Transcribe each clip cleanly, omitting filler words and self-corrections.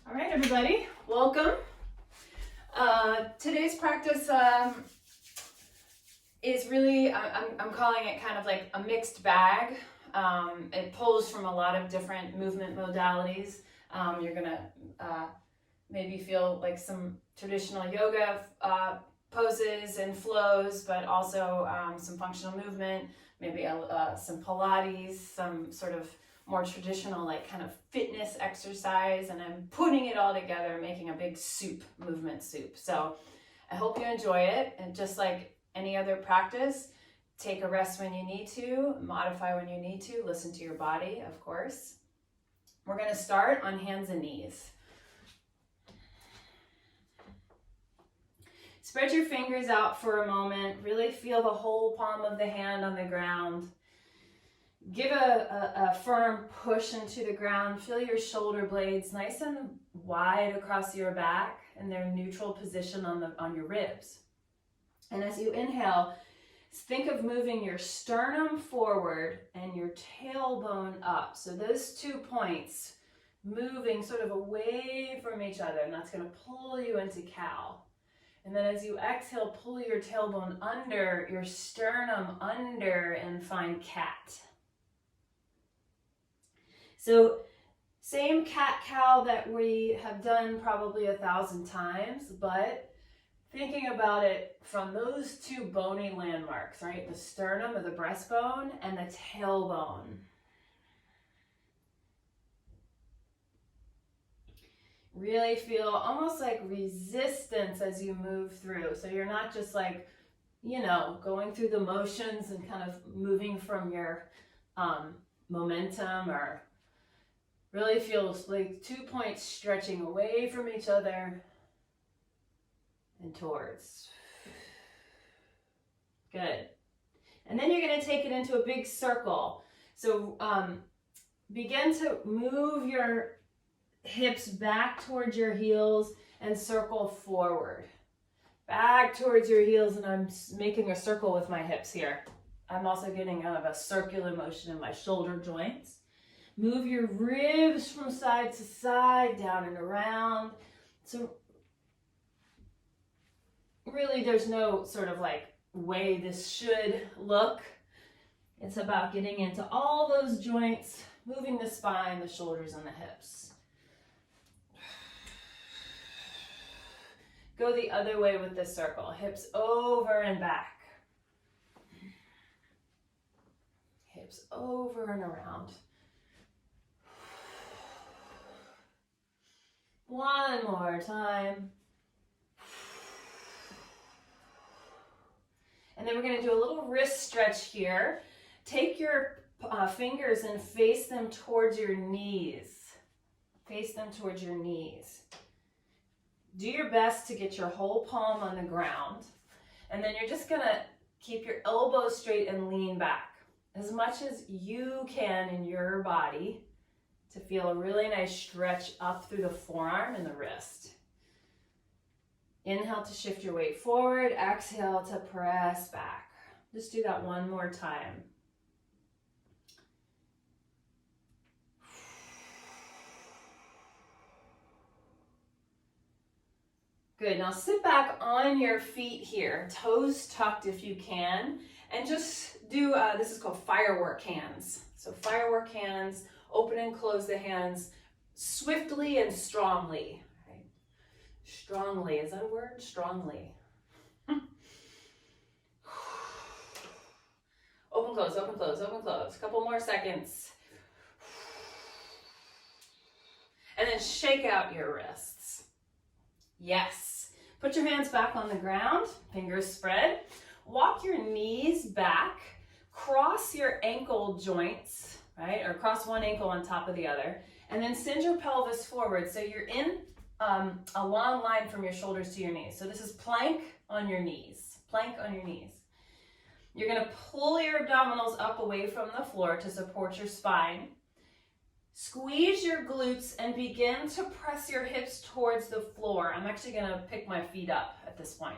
All right, everybody, welcome. Today's practice is really, I'm calling it kind of like a mixed bag. It pulls from a lot of different movement modalities. You're gonna maybe feel like some traditional yoga poses and flows, but also some functional movement, maybe some Pilates, some sort of more traditional like kind of fitness exercise, and I'm putting it all together, making a big movement soup. So I hope you enjoy it, and just like any other practice, take a rest when you need to, modify when you need to, listen to your body, of course. We're going to start on hands and knees. Spread your fingers out for a moment, really feel the whole palm of the hand on the ground. Give a firm push into the ground. Feel your shoulder blades nice and wide across your back and their neutral position on your ribs. And as you inhale, think of moving your sternum forward and your tailbone up. So those 2 points moving sort of away from each other, and that's going to pull you into cow. And then as you exhale, pull your tailbone under, your sternum under, and find cat. So same cat-cow that we have done probably 1,000 times, but thinking about it from those 2 bony landmarks, right? The sternum or the breastbone and the tailbone. Really feel almost like resistance as you move through. So you're not just like, going through the motions and kind of moving from your momentum, or really feels like 2 points stretching away from each other and towards. Good. And then you're going to take it into a big circle. So begin to move your hips back towards your heels and circle forward. Back towards your heels, and I'm making a circle with my hips here. I'm also getting kind of a circular motion in my shoulder joints. Move your ribs from side to side, down and around. So really there's no sort of like way this should look. It's about getting into all those joints, moving the spine, the shoulders, and the hips. Go the other way with this circle. Hips over and back. Hips over and around. One more time. And then we're going to do a little wrist stretch here. Take your fingers and face them towards your knees. Face them towards your knees. Do your best to get your whole palm on the ground. And then you're just going to keep your elbows straight and lean back as much as you can in your body, to feel a really nice stretch up through the forearm and the wrist. Inhale to shift your weight forward. Exhale to press back. Just do that one more time. Good. Now sit back on your feet here, toes tucked if you can, and just do, this is called firework hands. So firework hands. Open and close the hands swiftly and strongly. Right? Strongly, is that a word? Strongly. Open, close, open, close, open, close. A couple more seconds. And then shake out your wrists. Yes. Put your hands back on the ground, fingers spread. Walk your knees back. Cross your ankle joints. Right? Or cross one ankle on top of the other. And then send your pelvis forward. So you're in a long line from your shoulders to your knees. So this is plank on your knees. Plank on your knees. You're going to pull your abdominals up away from the floor to support your spine. Squeeze your glutes and begin to press your hips towards the floor. I'm actually going to pick my feet up at this point.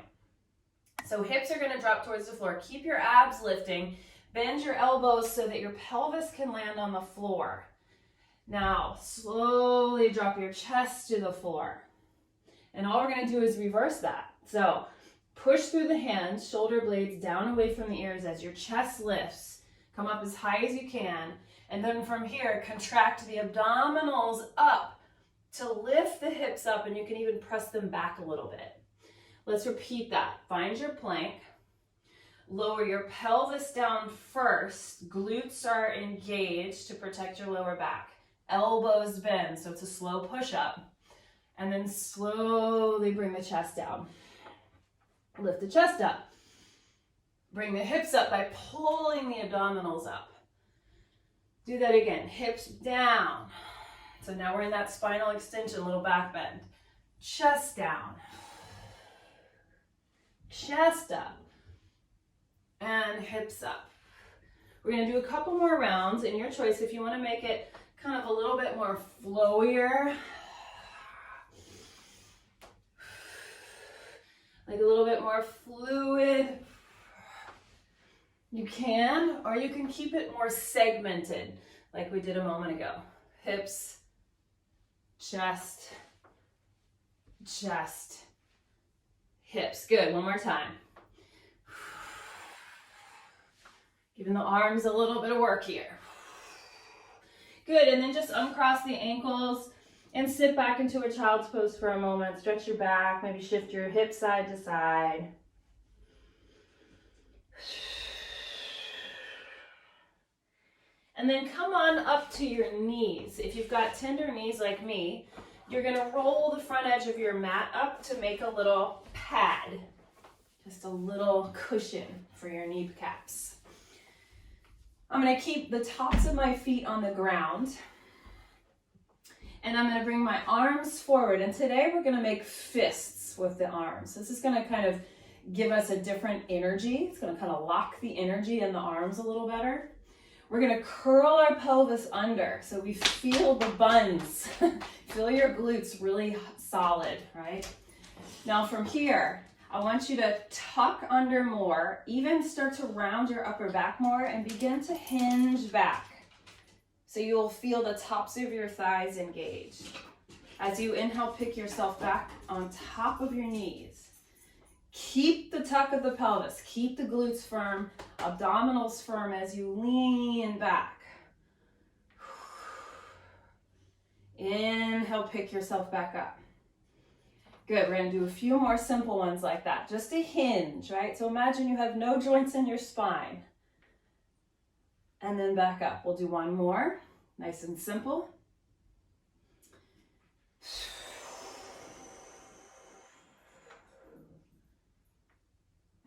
So hips are going to drop towards the floor. Keep your abs lifting. Bend your elbows so that your pelvis can land on the floor. Now, slowly drop your chest to the floor. And all we're going to do is reverse that. So, push through the hands, shoulder blades down away from the ears as your chest lifts. Come up as high as you can. And then from here, contract the abdominals up to lift the hips up, and you can even press them back a little bit. Let's repeat that. Find your plank. Lower your pelvis down first. Glutes are engaged to protect your lower back. Elbows bend, so it's a slow push-up. And then slowly bring the chest down. Lift the chest up. Bring the hips up by pulling the abdominals up. Do that again. Hips down. So now we're in that spinal extension, little back bend. Chest down. Chest up. And hips up. We're going to do a couple more rounds, and your choice if you want to make it kind of a little bit more flowier, like a little bit more fluid, you can, or you can keep it more segmented like we did a moment ago. Hips, chest, chest, hips. Good, one more time. Giving the arms a little bit of work here. Good, and then just uncross the ankles and sit back into a child's pose for a moment. Stretch your back, maybe shift your hips side to side. And then come on up to your knees. If you've got tender knees like me, you're gonna roll the front edge of your mat up to make a little pad, just a little cushion for your kneecaps. I'm going to keep the tops of my feet on the ground, and I'm going to bring my arms forward. And today we're going to make fists with the arms. This is going to kind of give us a different energy. It's going to kind of lock the energy in the arms a little better. We're going to curl our pelvis under so we feel the buns. Feel your glutes really solid, right? Now from here, I want you to tuck under more, even start to round your upper back more, and begin to hinge back. So you'll feel the tops of your thighs engaged. As you inhale, pick yourself back on top of your knees. Keep the tuck of the pelvis. Keep the glutes firm, abdominals firm as you lean back. Inhale, pick yourself back up. Good, we're gonna do a few more simple ones like that, just to hinge, right? So imagine you have no joints in your spine. And then back up. We'll do one more, nice and simple.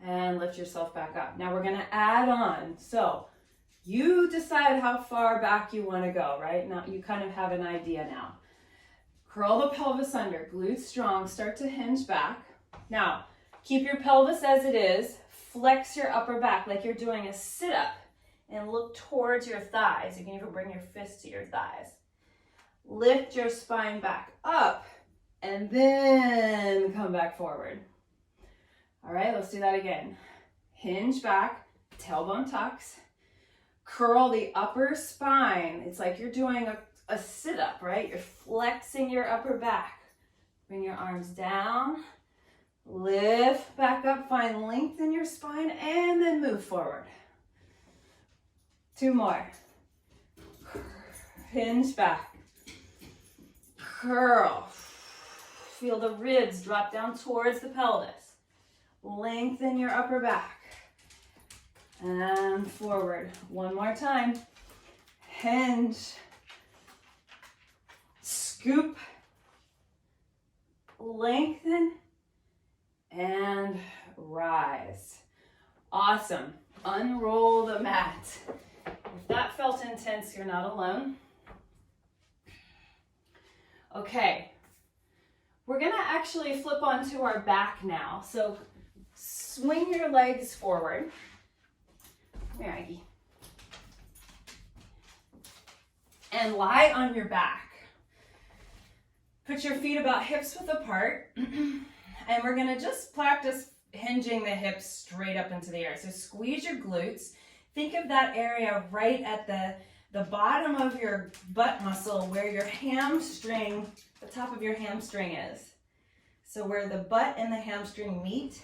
And lift yourself back up. Now we're gonna add on. So you decide how far back you wanna go, right? Now you kind of have an idea now. Curl the pelvis under, glutes strong, start to hinge back. Now, keep your pelvis as it is, flex your upper back like you're doing a sit-up, and look towards your thighs. You can even bring your fist to your thighs. Lift your spine back up, and then come back forward. All right, let's do that again. Hinge back, tailbone tucks. Curl the upper spine. It's like you're doing a sit-up, right? You're flexing your upper back. Bring your arms down, lift back up, find length in your spine, and then move forward. Two more. Hinge back. Curl. Feel the ribs drop down towards the pelvis. Lengthen your upper back. And forward. One more time. Hinge. Scoop, lengthen, and rise. Awesome. Unroll the mat. If that felt intense, you're not alone. Okay. We're going to actually flip onto our back now. So swing your legs forward. Come here, Aggie. And lie on your back. Put your feet about hips width apart, and we're gonna just practice hinging the hips straight up into the air. So squeeze your glutes. Think of that area right at the the bottom of your butt muscle where your hamstring, the top of your hamstring is. So where the butt and the hamstring meet,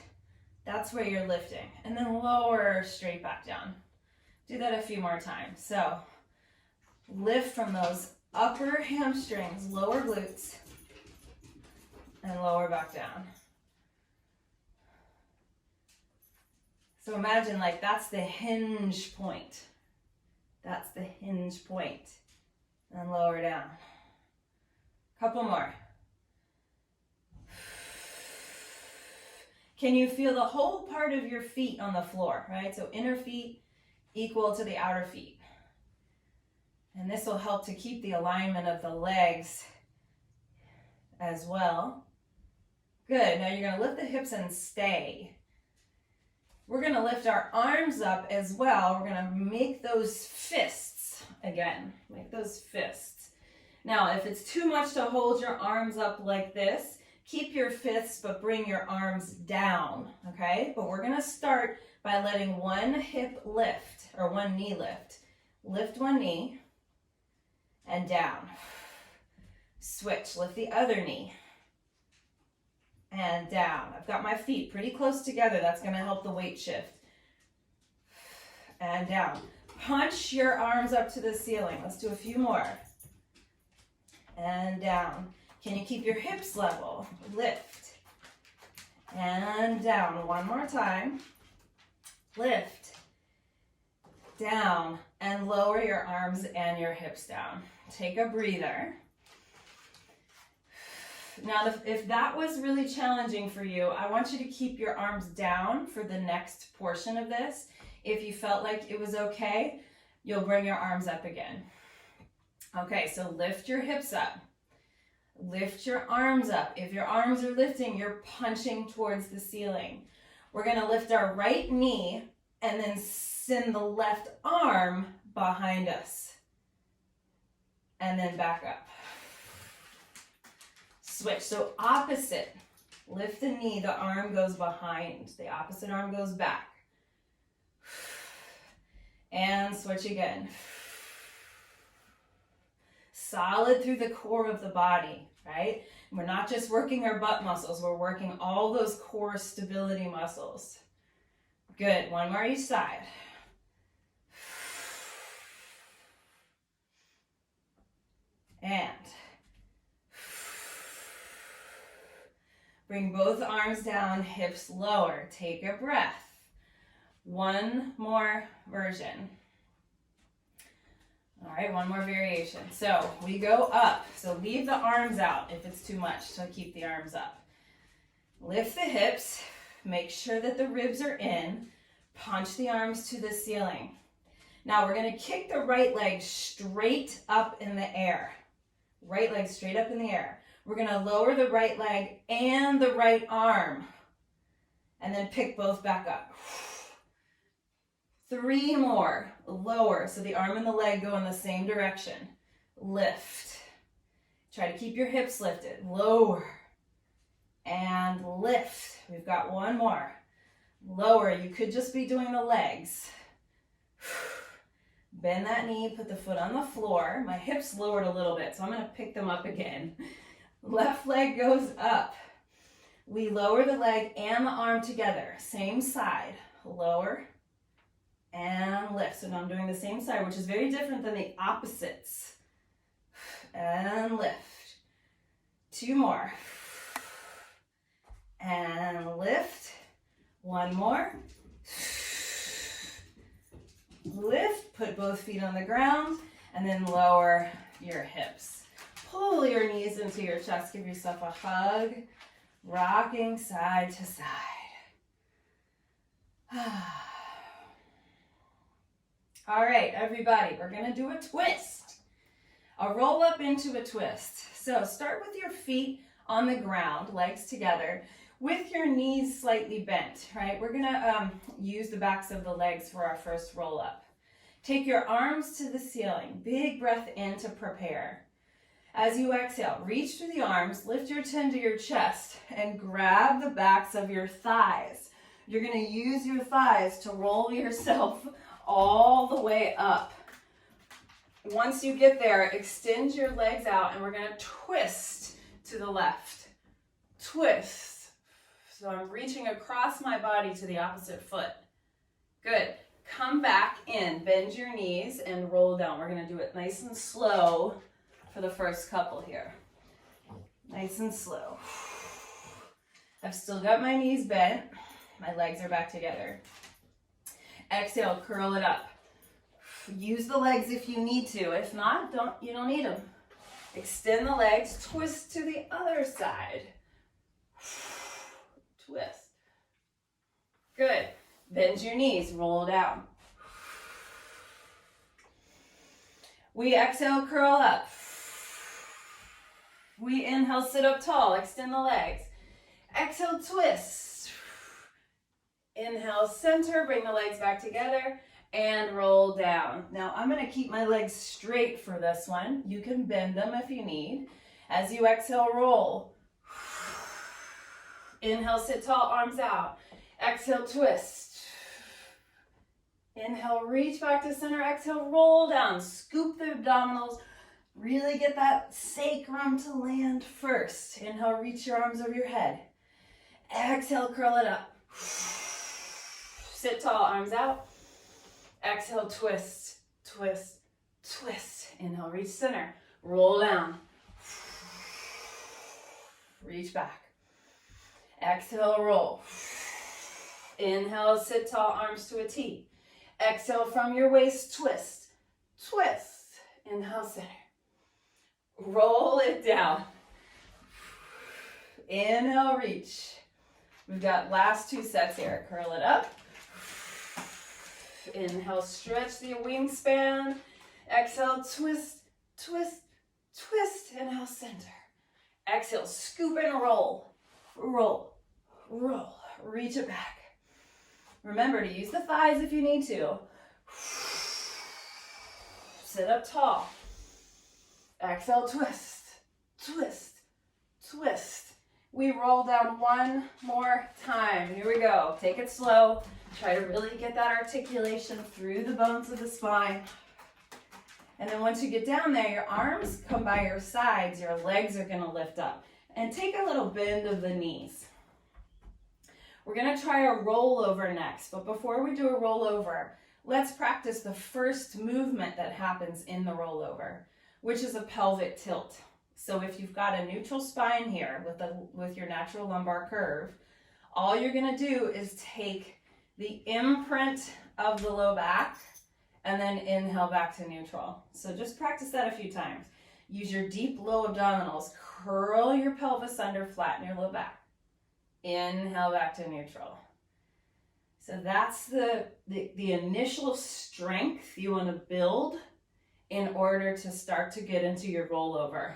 that's where you're lifting. And then lower straight back down. Do that a few more times. So lift from those upper hamstrings, lower glutes, and lower back down. So imagine like that's the hinge point. That's the hinge point. And lower down. Couple more. Can you feel the whole part of your feet on the floor, right? So inner feet equal to the outer feet. And this will help to keep the alignment of the legs as well. Good. Now you're going to lift the hips and stay. We're going to lift our arms up as well. We're going to make those fists again. Make those fists. Now, if it's too much to hold your arms up like this, keep your fists but bring your arms down, okay? But we're going to start by letting one hip lift, or one knee lift. Lift one knee and down. Switch. Lift the other knee and down. I've got my feet pretty close together. That's going to help the weight shift. And down. Punch your arms up to the ceiling. Let's do a few more. And down. Can you keep your hips level? Lift. And down. One more time. Lift. Down. And lower your arms and your hips down. Take a breather. Now, if that was really challenging for you, I want you to keep your arms down for the next portion of this. If you felt like it was okay, you'll bring your arms up again. Okay, so lift your hips up. Lift your arms up. If your arms are lifting, you're punching towards the ceiling. We're going to lift our right knee and then send the left arm behind us. And then back up. Switch. So opposite. Lift the knee, the arm goes behind. The opposite arm goes back. And switch again. Solid through the core of the body, right? We're not just working our butt muscles, we're working all those core stability muscles. Good. One more each side. And bring both arms down, hips lower. Take a breath. One more version. All right, one more variation. So we go up. So leave the arms out if it's too much, so keep the arms up. Lift the hips. Make sure that the ribs are in. Punch the arms to the ceiling. Now we're going to kick the right leg straight up in the air. Right leg straight up in the air. We're going to lower the right leg and the right arm. And then pick both back up. 3 more. Lower. So the arm and the leg go in the same direction. Lift. Try to keep your hips lifted. Lower. And lift. We've got one more. Lower. You could just be doing the legs. Bend that knee. Put the foot on the floor. My hips lowered a little bit, so I'm going to pick them up again. Left leg goes up. We lower the leg and the arm together. Same side. Lower and lift. So now I'm doing the same side, which is very different than the opposites. And lift. 2 more. And lift. 1 more. Lift. Put both feet on the ground. And then lower your hips. Pull your knees into your chest. Give yourself a hug. Rocking side to side. All right, everybody, we're going to do a twist. A roll up into a twist. So start with your feet on the ground, legs together, with your knees slightly bent, right? We're going to use the backs of the legs for our first roll up. Take your arms to the ceiling. Big breath in to prepare. As you exhale, reach through the arms, lift your chin to your chest, and grab the backs of your thighs. You're going to use your thighs to roll yourself all the way up. Once you get there, extend your legs out and we're gonna twist to the left. Twist. So I'm reaching across my body to the opposite foot. Good. Come back in, bend your knees and roll down. We're gonna do it nice and slow for the first couple here. Nice and slow. I've still got my knees bent. My legs are back together. Exhale, curl it up. Use the legs if you need to. If not, you don't need them. Extend the legs, twist to the other side. Twist. Good. Bend your knees, roll down. We exhale, curl up. We inhale, sit up tall, extend the legs. Exhale, twist. Inhale, center, bring the legs back together and roll down. Now I'm gonna keep my legs straight for this one. You can bend them if you need. As you exhale, roll. Inhale, sit tall, arms out. Exhale, twist. Inhale, reach back to center. Exhale, roll down. Scoop the abdominals. Really get that sacrum to land first. Inhale, reach your arms over your head. Exhale, curl it up. Sit tall, arms out. Exhale, twist, twist, twist. Inhale, reach center. Roll down. Reach back. Exhale, roll. Inhale, sit tall, arms to a T. Exhale from your waist, twist, twist. Inhale, center. Roll it down. Inhale, reach. We've got last 2 sets here. Curl it up. Inhale, stretch the wingspan. Exhale, twist, twist, twist. Inhale, center. Exhale, scoop and roll. Roll, roll. Reach it back. Remember to use the thighs if you need to. Sit up tall. Exhale, twist, twist, twist. We roll down one more time. Here we go. Take it slow. Try to really get that articulation through the bones of the spine. And then once you get down there, your arms come by your sides. Your legs are going to lift up. And take a little bend of the knees. We're going to try a rollover next. But before we do a rollover, let's practice the first movement that happens in the rollover, which is a pelvic tilt. So if you've got a neutral spine here with your natural lumbar curve, all you're going to do is take the imprint of the low back and then inhale back to neutral. So just practice that a few times. Use your deep low abdominals. Curl your pelvis under, flatten your low back. Inhale back to neutral. So that's the initial strength you want to build in order to start to get into your rollover,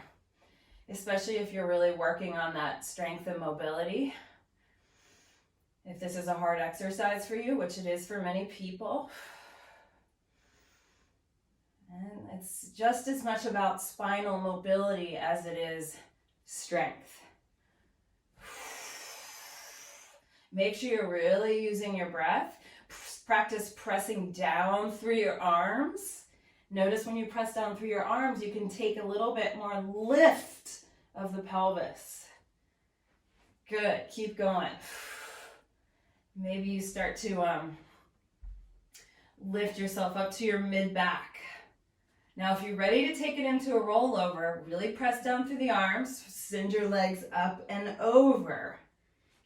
especially if you're really working on that strength and mobility. If this is a hard exercise for you, which it is for many people, and it's just as much about spinal mobility as it is strength. Make sure you're really using your breath. Practice pressing down through your arms. Notice when you press down through your arms, you can take a little bit more lift of the pelvis. Good, keep going. Maybe you start to lift yourself up to your mid-back. Now, if you're ready to take it into a rollover, really press down through the arms, send your legs up and over.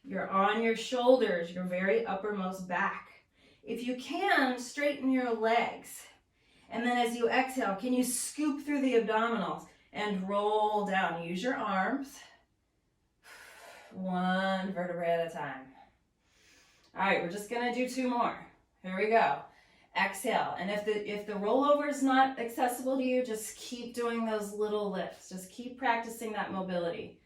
You're on your shoulders, your very uppermost back. If you can, straighten your legs. And then as you exhale, can you scoop through the abdominals and roll down? Use your arms. One vertebrae at a time. All right, we're just gonna do 2 more. Here we go. Exhale, and if the rollover is not accessible to you, just keep doing those little lifts. Just keep practicing that mobility.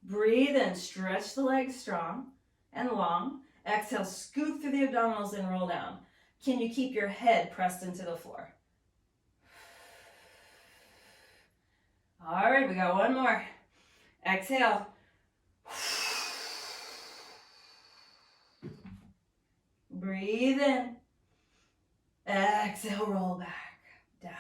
Breathe and stretch the legs strong and long. Exhale, scoop through the abdominals and roll down. Can you keep your head pressed into the floor? All right, we got 1 more. Exhale. Breathe in. Exhale, roll back, down.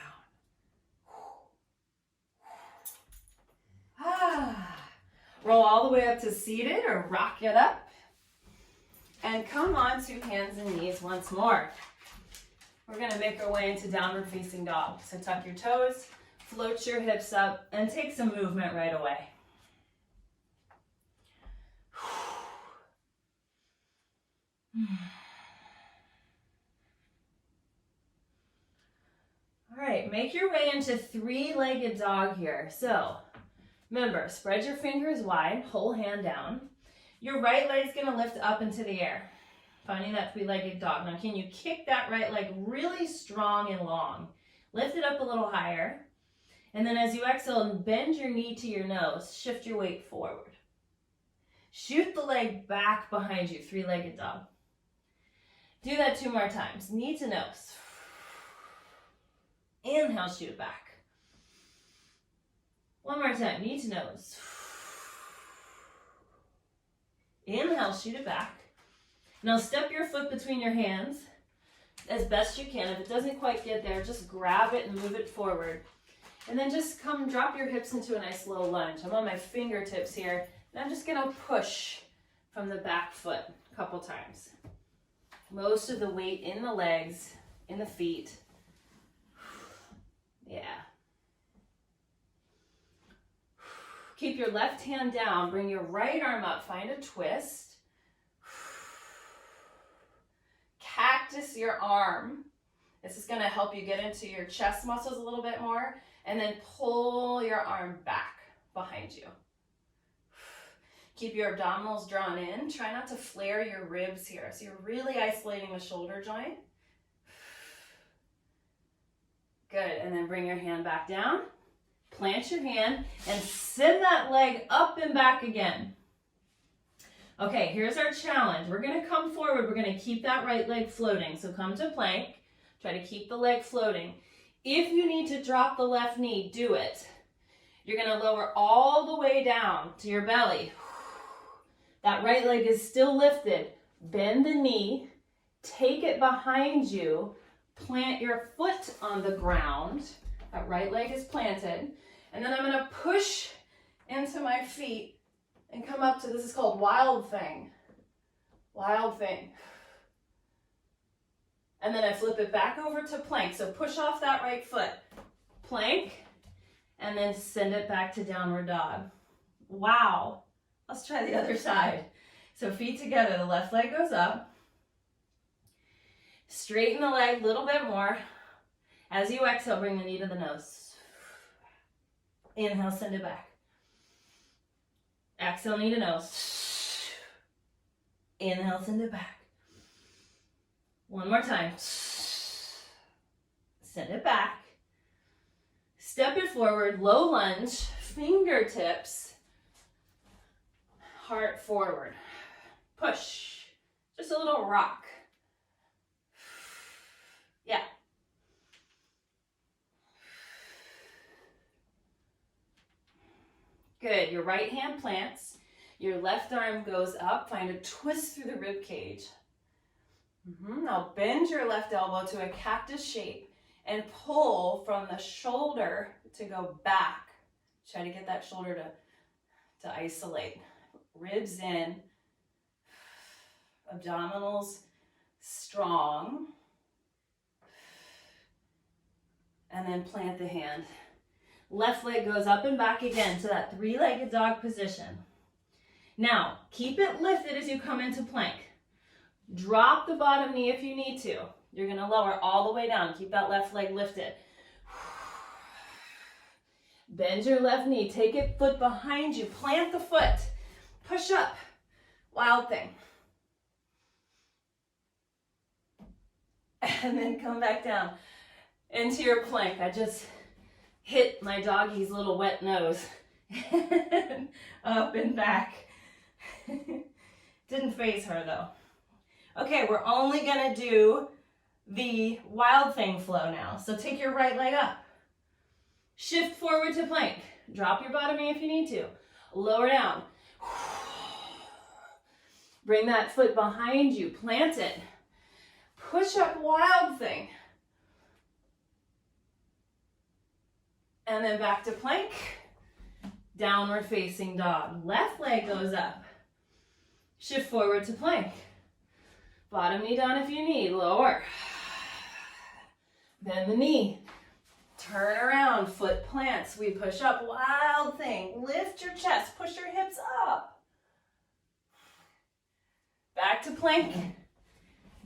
Roll all the way up to seated or rock it up. And come on to hands and knees once more. We're going to make our way into downward facing dog. So tuck your toes, float your hips up, and take some movement right away. All right, make your way into three-legged dog here. So remember, spread your fingers wide, whole hand down. Your right leg's gonna lift up into the air, finding that three-legged dog. Now, can you kick that right leg really strong and long? Lift it up a little higher. And then as you exhale, bend your knee to your nose, shift your weight forward. Shoot the leg back behind you, three-legged dog. Do that 2 more times, knee to nose. Inhale, shoot it back. 1 more time, knee to nose. Inhale, shoot it back. Now step your foot between your hands as best you can. If it doesn't quite get there, just grab it and move it forward. And then just come drop your hips into a nice low lunge. I'm on my fingertips here, and I'm just gonna push from the back foot a couple times. Most of the weight in the legs, in the feet. Yeah. Keep your left hand down, bring your right arm up, find a twist. Cactus your arm. This is going to help you get into your chest muscles a little bit more, and then pull your arm back behind you. Keep your abdominals drawn in. Try not to flare your ribs here. So you're really isolating the shoulder joint. Good, and then bring your hand back down. Plant your hand and send that leg up and back again. Okay, here's our challenge. We're gonna come forward. We're gonna keep that right leg floating. So come to plank. Try to keep the leg floating. If you need to drop the left knee, do it. You're gonna lower all the way down to your belly. That right leg is still lifted. Bend the knee, take it behind you, plant your foot on the ground. That right leg is planted. And then I'm gonna push into my feet and come up to, this is called wild thing. Wild thing. And then I flip it back over to plank. So push off that right foot, plank, and then send it back to downward dog. Wow. Let's try the other side. So feet together, the left leg goes up. Straighten the leg a little bit more. As you exhale, bring the knee to the nose. Inhale, send it back. Exhale, knee to nose. Inhale, send it back. 1 more time. Send it back. Step it forward, low lunge, fingertips, heart forward. Push. Just a little rock. Yeah. Good. Your right hand plants. Your left arm goes up. Find a twist through the rib cage. Now bend your left elbow to a cactus shape and pull from the shoulder to go back. Try to get that shoulder to isolate. Ribs in. Abdominals strong. And then plant the hand. Left leg goes up and back again to that three-legged dog position. Now, keep it lifted as you come into plank. Drop the bottom knee if you need to. You're going to lower all the way down. Keep that left leg lifted. Bend your left knee. Take it foot behind you. Plant the foot. Push up. Wild thing. And then come back down into your plank. I just hit my doggy's little wet nose. Up and back. Didn't faze her though. Okay, we're only gonna do the wild thing flow now. So take your right leg up. Shift forward to plank. Drop your bottom knee if you need to. Lower down. Bring that foot behind you. Plant it. Push up, wild thing. And then back to plank. Downward facing dog. Left leg goes up. Shift forward to plank. Bottom knee down if you need. Lower. Bend the knee. Turn around. Foot plants. We push up. Wild thing. Lift your chest. Push your hips up. Back to plank.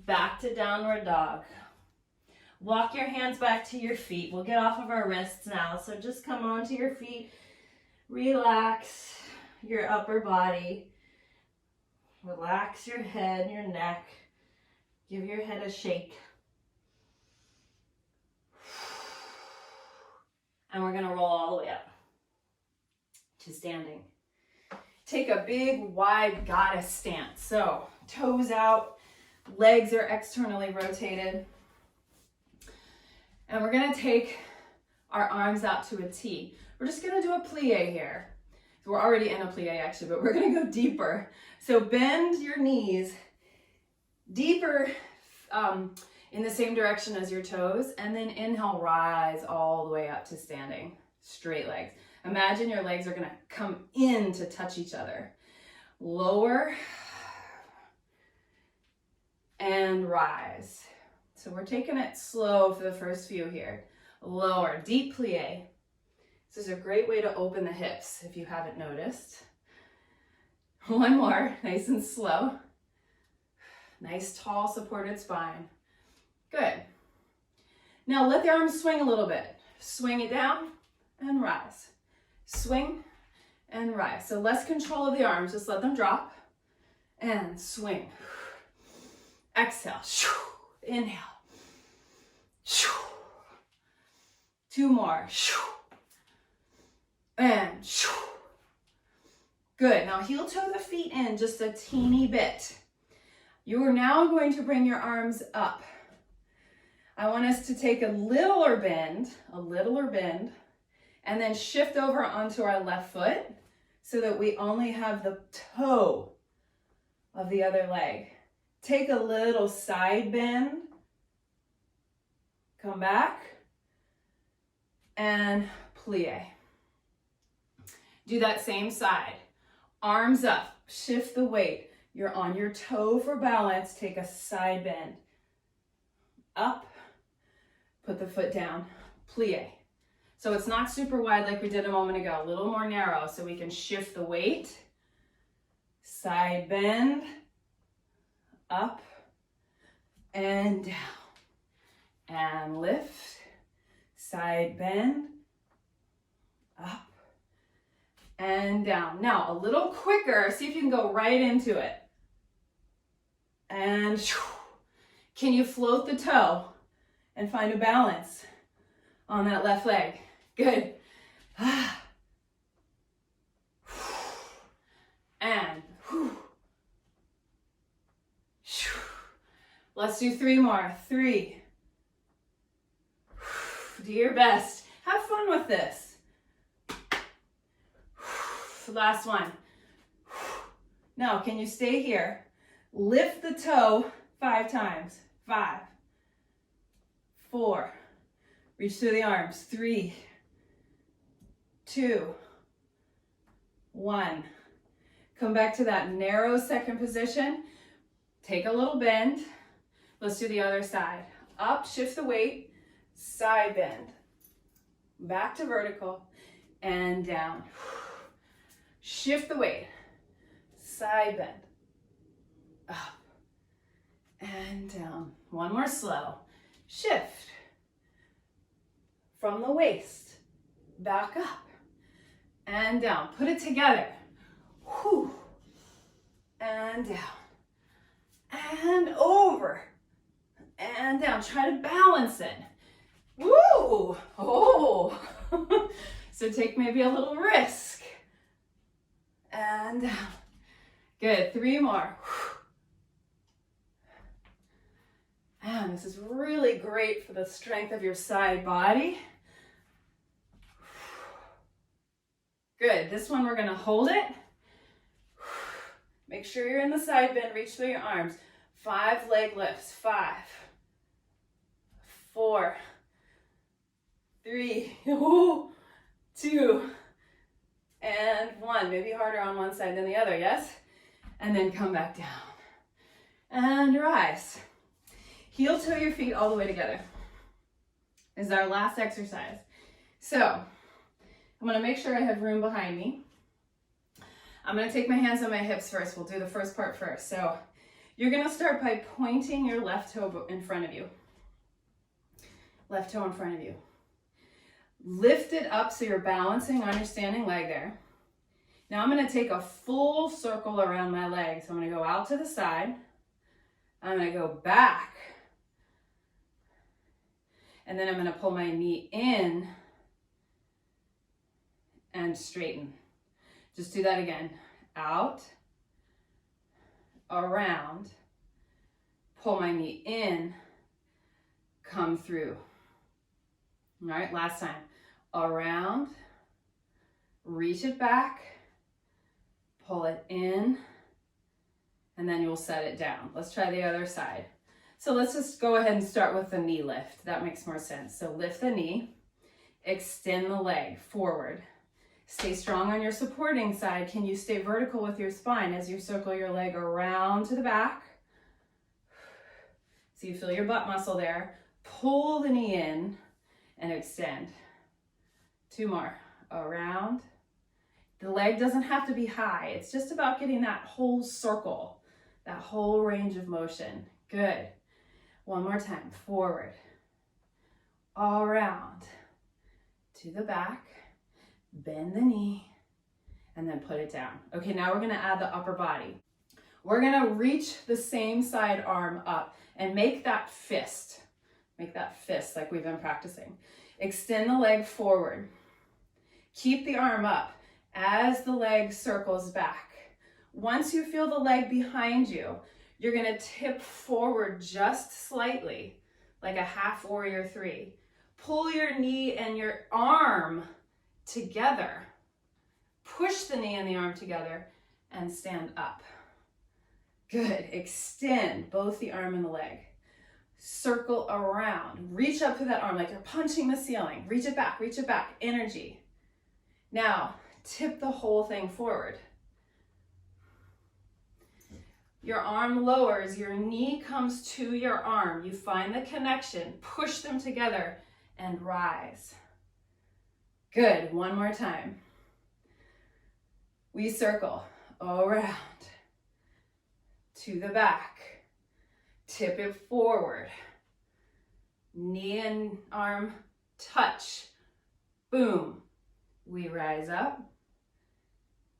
Back to downward dog. Walk your hands back to your feet. We'll get off of our wrists now. So just come onto your feet. Relax your upper body. Relax your head, your neck. Give your head a shake. And we're going to roll all the way up to standing. Take a big, wide goddess stance. So toes out, legs are externally rotated. And we're going to take our arms out to a T. We're just going to do a plie here. So we're already in a plie actually, but we're going to go deeper. So bend your knees deeper in the same direction as your toes, and then inhale, rise all the way up to standing. Straight legs. Imagine your legs are going to come in to touch each other. Lower and rise. So we're taking it slow for the first few here. Lower, deep plie. This is a great way to open the hips if you haven't noticed. One more, nice and slow. Nice, tall, supported spine. Good. Now let the arms swing a little bit. Swing it down and rise. Swing and rise. So less control of the arms, just let them drop and swing. Exhale, inhale. Two more. And good. Now heel toe the feet in just a teeny bit. You are now going to bring your arms up. I want us to take a littler bend, and then shift over onto our left foot so that we only have the toe of the other leg. Take a little side bend. Come back and plie. Do that same side. Arms up, shift the weight. You're on your toe for balance. Take a side bend. Up, put the foot down, plie. So it's not super wide like we did a moment ago, a little more narrow so we can shift the weight. Side bend, up and down. And lift, side bend, up and down. Now a little quicker, see if you can go right into it. And can you float the toe and find a balance on that left leg? Good. And let's do three more. 3. Do your best. Have fun with this. Last one. Now, can you stay here? Lift the toe 5 times. 5, 4. Reach through the arms. 3, 2, 1. Come back to that narrow second position. Take a little bend. Let's do the other side. Up, shift the weight. Side bend, back to vertical, and down. Shift the weight, side bend, up, and down. One more slow. Shift from the waist, back up, and down. Put it together. Whew. And down, and over, and down. Try to balance it. Woo! Oh! So take maybe a little risk. And down. Good. 3 more. And this is really great for the strength of your side body. Good. This one we're going to hold it. Make sure you're in the side bend. Reach through your arms. 5 leg lifts. 5, 4, 3, 2, and 1. Maybe harder on one side than the other, yes? And then come back down. And rise. Heel toe your feet all the way together. This is our last exercise. So, I'm gonna make sure I have room behind me. I'm gonna take my hands on my hips first. We'll do the first part first. So, you're gonna start by pointing your left toe in front of you. Left toe in front of you. Lift it up so you're balancing on your standing leg there. Now I'm gonna take a full circle around my leg. So I'm gonna go out to the side. I'm gonna go back. And then I'm gonna pull my knee in and straighten. Just do that again. Out, around, pull my knee in, come through. All right, last time. Around, reach it back, pull it in, and then you'll set it down. Let's try the other side. So let's just go ahead and start with the knee lift. That makes more sense. So lift the knee, extend the leg forward. Stay strong on your supporting side. Can you stay vertical with your spine as you circle your leg around to the back? So you feel your butt muscle there. Pull the knee in and extend. 2 more. Around. The leg doesn't have to be high. It's just about getting that whole circle, that whole range of motion. Good. 1 more time. Forward. Around. To the back. Bend the knee. And then put it down. Okay, now we're going to add the upper body. We're going to reach the same side arm up and make that fist. Make that fist like we've been practicing. Extend the leg forward. Keep the arm up as the leg circles back. Once you feel the leg behind you, you're going to tip forward just slightly, like a half warrior 3. Pull your knee and your arm together. Push the knee and the arm together and stand up. Good. Extend both the arm and the leg. Circle around. Reach up to that arm like you're punching the ceiling. Reach it back, energy. Now, tip the whole thing forward. Your arm lowers, your knee comes to your arm. You find the connection, push them together, and rise. Good. 1 more time. We circle around to the back. Tip it forward. Knee and arm touch. Boom. We rise up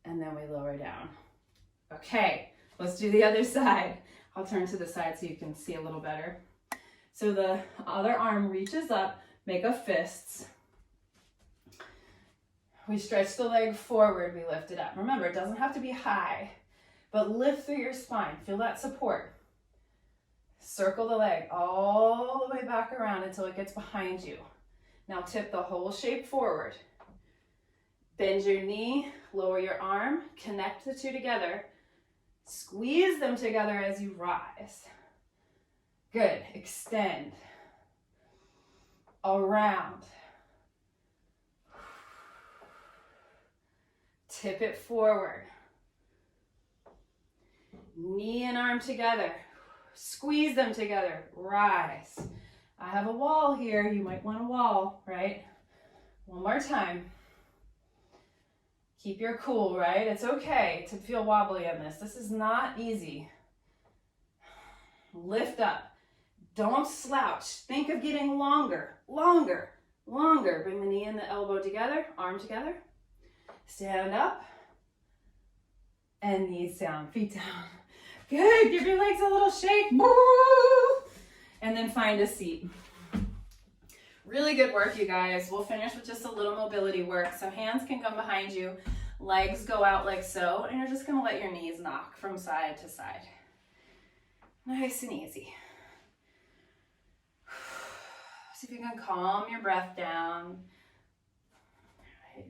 and then we lower down. Okay, let's do the other side. I'll turn to the side so you can see a little better. So the other arm reaches up, make a fist. We stretch the leg forward, we lift it up. Remember, it doesn't have to be high, but lift through your spine. Feel that support. Circle the leg all the way back around until it gets behind you. Now tip the whole shape forward. Bend your knee, lower your arm, connect the two together. Squeeze them together as you rise. Good. Extend. Around. Tip it forward. Knee and arm together. Squeeze them together. Rise. I have a wall here. You might want a wall, right? 1 more time. Keep your cool, right? It's okay to feel wobbly on this. This is not easy. Lift up. Don't slouch. Think of getting longer, longer, longer. Bring the knee and the elbow together, arm together. Stand up. And knees down, feet down. Good. Give your legs a little shake. And then find a seat. Really good work, you guys. We'll finish with just a little mobility work. So hands can come behind you, legs go out like so, and you're just gonna let your knees knock from side to side. Nice and easy. See if you can calm your breath down. Right.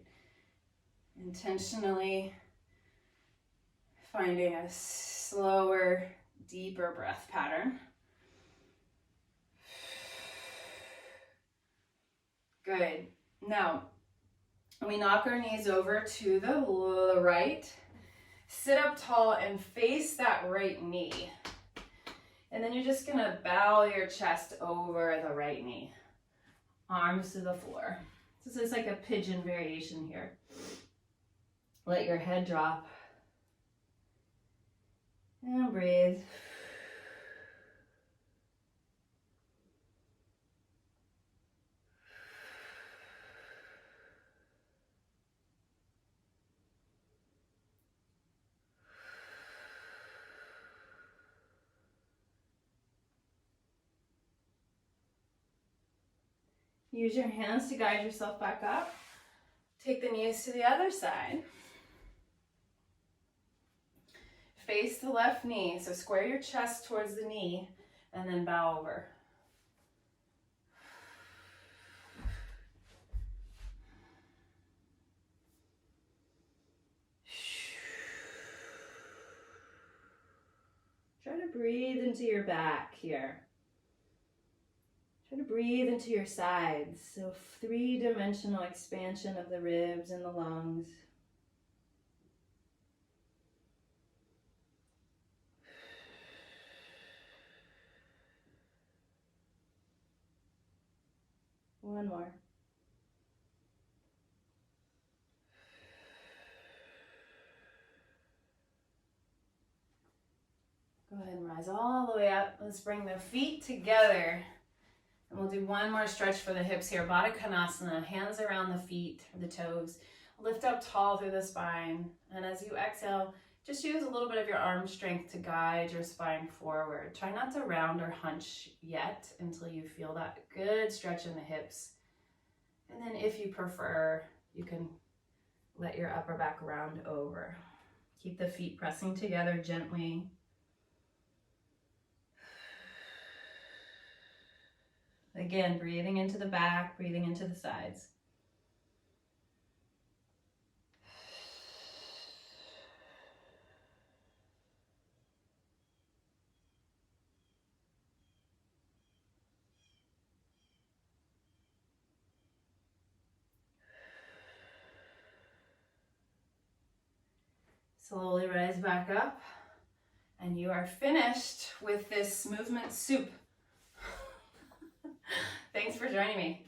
Intentionally finding a slower, deeper breath pattern. Good. Now, We knock our knees over to the right. Sit up tall and face that right knee. And then you're just gonna bow your chest over the right knee. Arms to the floor. This is like a pigeon variation here. Let your head drop. And breathe. Use your hands to guide yourself back up. Take the knees to the other side. Face the left knee, so square your chest towards the knee and then bow over. Try to breathe into your back here. Try to breathe into your sides. So three-dimensional expansion of the ribs and the lungs. One more. Go ahead and rise all the way up. Let's bring the feet together. And we'll do one more stretch for the hips here. Baddha Konasana, hands around the feet, or the toes. Lift up tall through the spine. And as you exhale, just use a little bit of your arm strength to guide your spine forward. Try not to round or hunch yet until you feel that good stretch in the hips. And then if you prefer, you can let your upper back round over. Keep the feet pressing together gently. Again, breathing into the back, breathing into the sides. Slowly rise back up, and you are finished with this movement soup. Thanks for joining me.